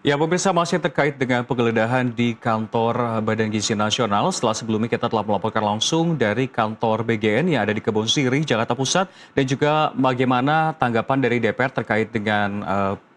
Ya, pemirsa masih terkait dengan penggeledahan di kantor Badan Gizi Nasional. Setelah sebelumnya kita telah melaporkan langsung dari kantor BGN yang ada di Kebon Sirih, Jakarta Pusat. Dan juga bagaimana tanggapan dari DPR terkait dengan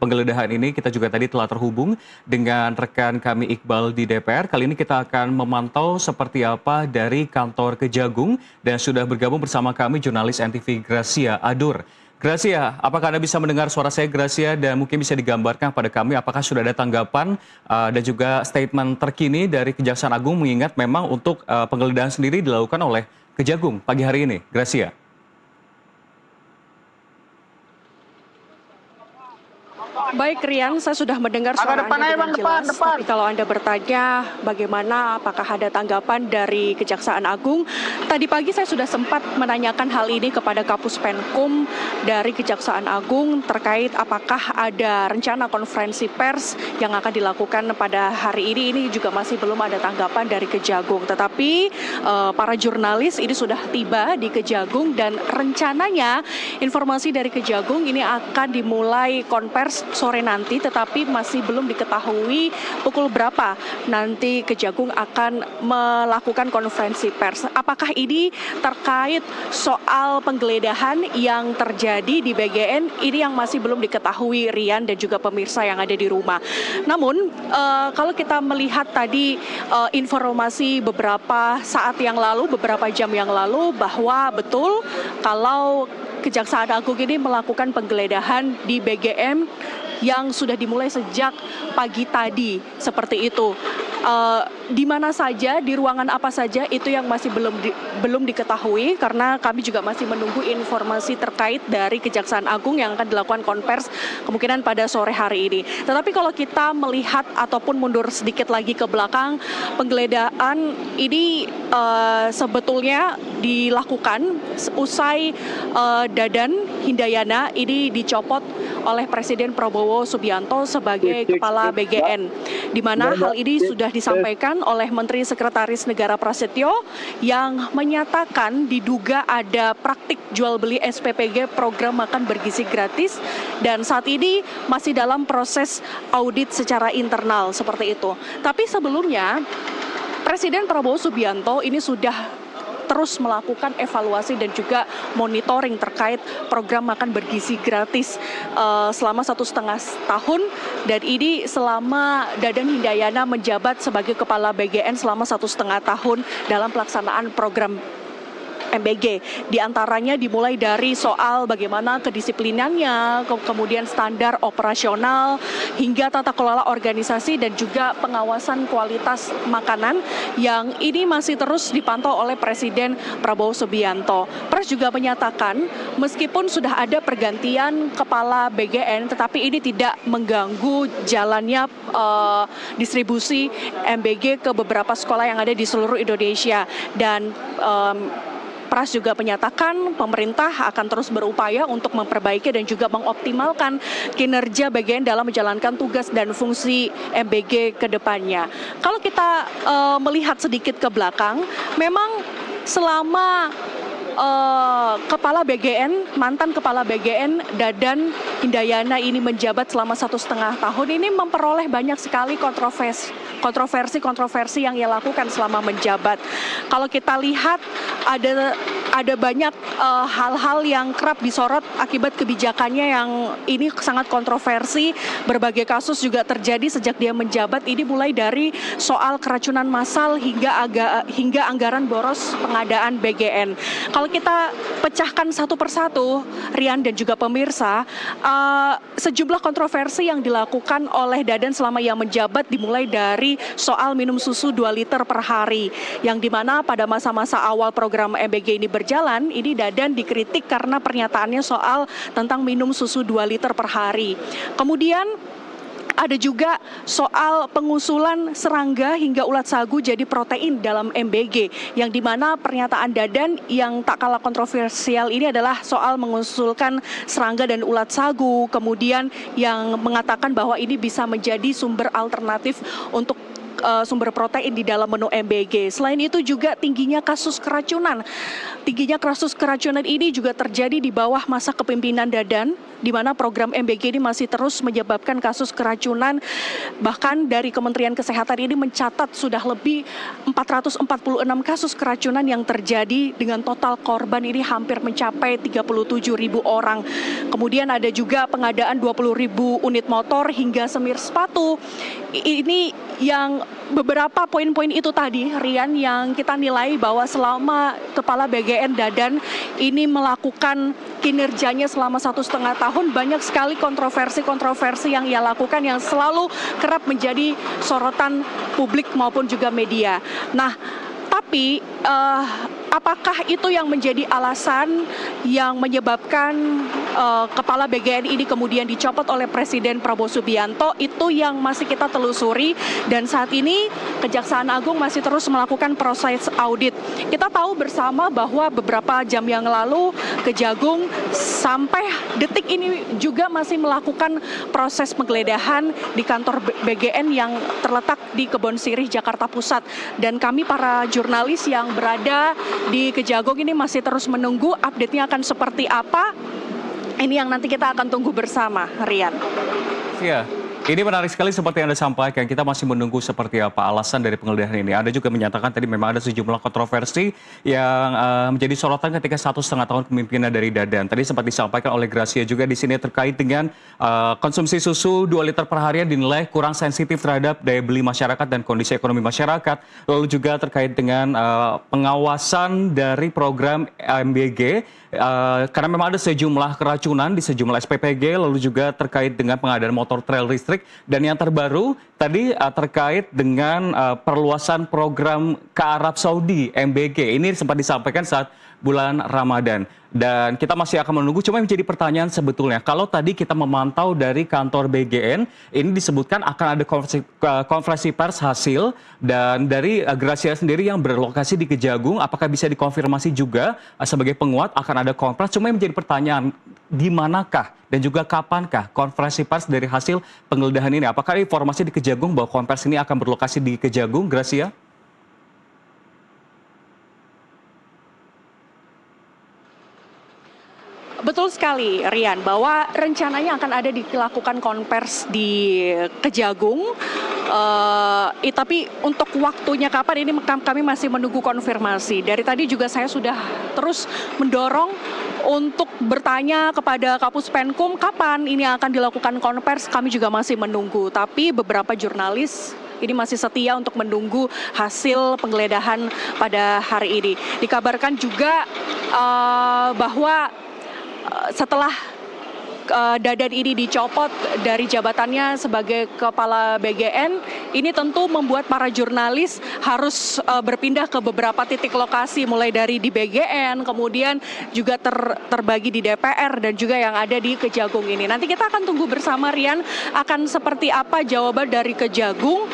penggeledahan ini. Kita juga tadi telah terhubung dengan rekan kami Iqbal di DPR. Kali ini kita akan memantau seperti apa dari kantor Kejagung. Dan sudah bergabung bersama kami jurnalis NTV Gracia Adur. Gracia, apakah Anda bisa mendengar suara saya, Gracia, dan mungkin bisa digambarkan pada kami apakah sudah ada tanggapan dan juga statement terkini dari Kejaksaan Agung mengingat memang untuk penggeledahan sendiri dilakukan oleh Kejagung pagi hari ini, Gracia. Baik Rian, saya sudah mendengar suara Anda dengan jelas. Tapi kalau Anda bertanya bagaimana, apakah ada tanggapan dari Kejaksaan Agung, tadi pagi saya sudah sempat menanyakan hal ini kepada Kapus Penkum dari Kejaksaan Agung terkait apakah ada rencana konferensi pers yang akan dilakukan pada hari ini. Ini juga masih belum ada tanggapan dari Kejagung. Tetapi para jurnalis ini sudah tiba di Kejagung dan rencananya informasi dari Kejagung ini akan dimulai konvers sore nanti, tetapi masih belum diketahui pukul berapa nanti Kejagung akan melakukan konferensi pers. Apakah ini terkait soal penggeledahan yang terjadi di BGN? Ini yang masih belum diketahui, Rian dan juga pemirsa yang ada di rumah. Namun kalau kita melihat tadi informasi beberapa saat yang lalu, beberapa jam yang lalu, bahwa betul kalau Kejaksaan Agung ini melakukan penggeledahan di BGN yang sudah dimulai sejak pagi tadi, seperti itu. Di mana saja, di ruangan apa saja, itu yang masih belum diketahui karena kami juga masih menunggu informasi terkait dari Kejaksaan Agung yang akan dilakukan konvers kemungkinan pada sore hari ini. Tetapi kalau kita melihat ataupun mundur sedikit lagi ke belakang, penggeledahan ini sebetulnya dilakukan usai Dadan Hindayana ini dicopot oleh Presiden Prabowo Subianto sebagai Kepala BGN, di mana hal ini sudah disampaikan oleh Menteri Sekretaris Negara Prasetyo yang menyatakan diduga ada praktik jual beli SPPG program makan bergizi gratis dan saat ini masih dalam proses audit secara internal seperti itu. Tapi sebelumnya Presiden Prabowo Subianto ini sudah terus melakukan evaluasi dan juga monitoring terkait program makan bergizi gratis selama 1,5 tahun, dan ini selama Dadan Hindayana menjabat sebagai Kepala BGN selama 1,5 tahun dalam pelaksanaan program MBG. Di antaranya dimulai dari soal bagaimana kedisiplinannya, kemudian standar operasional, hingga tata kelola organisasi dan juga pengawasan kualitas makanan yang ini masih terus dipantau oleh Presiden Prabowo Subianto. Pers juga menyatakan meskipun sudah ada pergantian kepala BGN, tetapi ini tidak mengganggu jalannya distribusi MBG ke beberapa sekolah yang ada di seluruh Indonesia. Dan Pras juga menyatakan pemerintah akan terus berupaya untuk memperbaiki dan juga mengoptimalkan kinerja BGN dalam menjalankan tugas dan fungsi MBG ke depannya. Kalau kita melihat sedikit ke belakang, memang selama mantan kepala BGN Dadan Hindayana ini menjabat selama 1,5 tahun, ini memperoleh banyak sekali kontroversi yang ia lakukan selama menjabat. Kalau kita lihat ada banyak hal-hal yang kerap disorot akibat kebijakannya yang ini sangat kontroversi. Berbagai kasus juga terjadi sejak dia menjabat, ini mulai dari soal keracunan massal hingga anggaran boros pengadaan BGN. Kalau kita pecahkan satu persatu, Rian dan juga pemirsa, sejumlah kontroversi yang dilakukan oleh Dadan selama ia menjabat dimulai dari soal minum susu 2 liter per hari, yang dimana pada masa-masa awal program MBG ini berjalan, ini Dadan dikritik karena pernyataannya soal tentang minum susu 2 liter per hari. Kemudian ada juga soal pengusulan serangga hingga ulat sagu jadi protein dalam MBG, yang dimana pernyataan Dadan yang tak kalah kontroversial ini adalah soal mengusulkan serangga dan ulat sagu, kemudian yang mengatakan bahwa ini bisa menjadi sumber alternatif untuk sumber protein di dalam menu MBG. Selain itu juga tingginya kasus keracunan. Tingginya kasus keracunan ini juga terjadi di bawah masa kepemimpinan Dadan, di mana program MBG ini masih terus menyebabkan kasus keracunan. Bahkan dari Kementerian Kesehatan ini mencatat sudah lebih 446 kasus keracunan yang terjadi dengan total korban ini hampir mencapai 37.000 orang. Kemudian ada juga pengadaan 20.000 unit motor hingga semir sepatu. Ini yang beberapa poin-poin itu tadi, Rian, yang kita nilai bahwa selama Kepala BGN Dadan ini melakukan kinerjanya selama 1,5 tahun, banyak sekali kontroversi-kontroversi yang ia lakukan yang selalu kerap menjadi sorotan publik maupun juga media. Nah, tapi apakah itu yang menjadi alasan yang menyebabkan Kepala BGN ini kemudian dicopot oleh Presiden Prabowo Subianto? Itu yang masih kita telusuri, dan saat ini Kejaksaan Agung masih terus melakukan proses audit. Kita tahu bersama bahwa beberapa jam yang lalu Kejagung sampai detik ini juga masih melakukan proses penggeledahan di kantor BGN yang terletak di Kebon Sirih, Jakarta Pusat. Dan kami para jurnalis yang berada di Kejagung ini masih terus menunggu update-nya akan seperti apa. Ini yang nanti kita akan tunggu bersama, Rian. Ya, ini menarik sekali seperti yang Anda sampaikan. Kita masih menunggu seperti apa alasan dari penggeledahan ini. Anda juga menyatakan tadi memang ada sejumlah kontroversi yang menjadi sorotan ketika 1,5 tahun kepemimpinan dari Dadan. Tadi sempat disampaikan oleh Gracia juga di sini terkait dengan konsumsi susu 2 liter per hari yang dinilai kurang sensitif terhadap daya beli masyarakat dan kondisi ekonomi masyarakat. Lalu juga terkait dengan pengawasan dari program MBG. Karena memang ada sejumlah keracunan di sejumlah SPPG, lalu juga terkait dengan pengadaan motor trail listrik, dan yang terbaru tadi terkait dengan perluasan program ke Arab Saudi MBG. Ini sempat disampaikan saat bulan Ramadan. Dan kita masih akan menunggu, cuma menjadi pertanyaan sebetulnya, kalau tadi kita memantau dari kantor BGN, ini disebutkan akan ada konferensi pers hasil, dan dari Gracia sendiri yang berlokasi di Kejagung, apakah bisa dikonfirmasi juga sebagai penguat akan ada konferensi? Cuma menjadi pertanyaan, di manakah dan juga kapankah konferensi pers dari hasil penggeledahan ini? Apakah ada informasi di Kejagung bahwa konferensi ini akan berlokasi di Kejagung, Gracia? Betul sekali, Rian, bahwa rencananya akan ada dilakukan konvers di Kejagung. Tapi untuk waktunya kapan ini kami masih menunggu konfirmasi. Dari tadi juga saya sudah terus mendorong untuk bertanya kepada Kapus Penkum kapan ini akan dilakukan konvers. Kami juga masih menunggu. Tapi beberapa jurnalis ini masih setia untuk menunggu hasil penggeledahan pada hari ini. Dikabarkan juga bahwa setelah Dadan ini dicopot dari jabatannya sebagai Kepala BGN, ini tentu membuat para jurnalis harus berpindah ke beberapa titik lokasi, mulai dari di BGN, kemudian juga terbagi di DPR dan juga yang ada di Kejagung ini. Nanti kita akan tunggu bersama, Rian, akan seperti apa jawaban dari Kejagung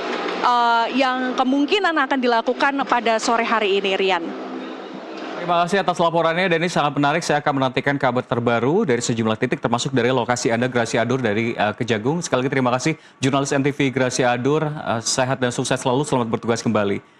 yang kemungkinan akan dilakukan pada sore hari ini, Rian. Terima kasih atas laporannya, dan ini sangat menarik. Saya akan menantikan kabar terbaru dari sejumlah titik, termasuk dari lokasi Anda, Gracia Adur dari Kejagung. Sekali lagi terima kasih jurnalis NTV Gracia Adur. Sehat dan sukses selalu, selamat bertugas kembali.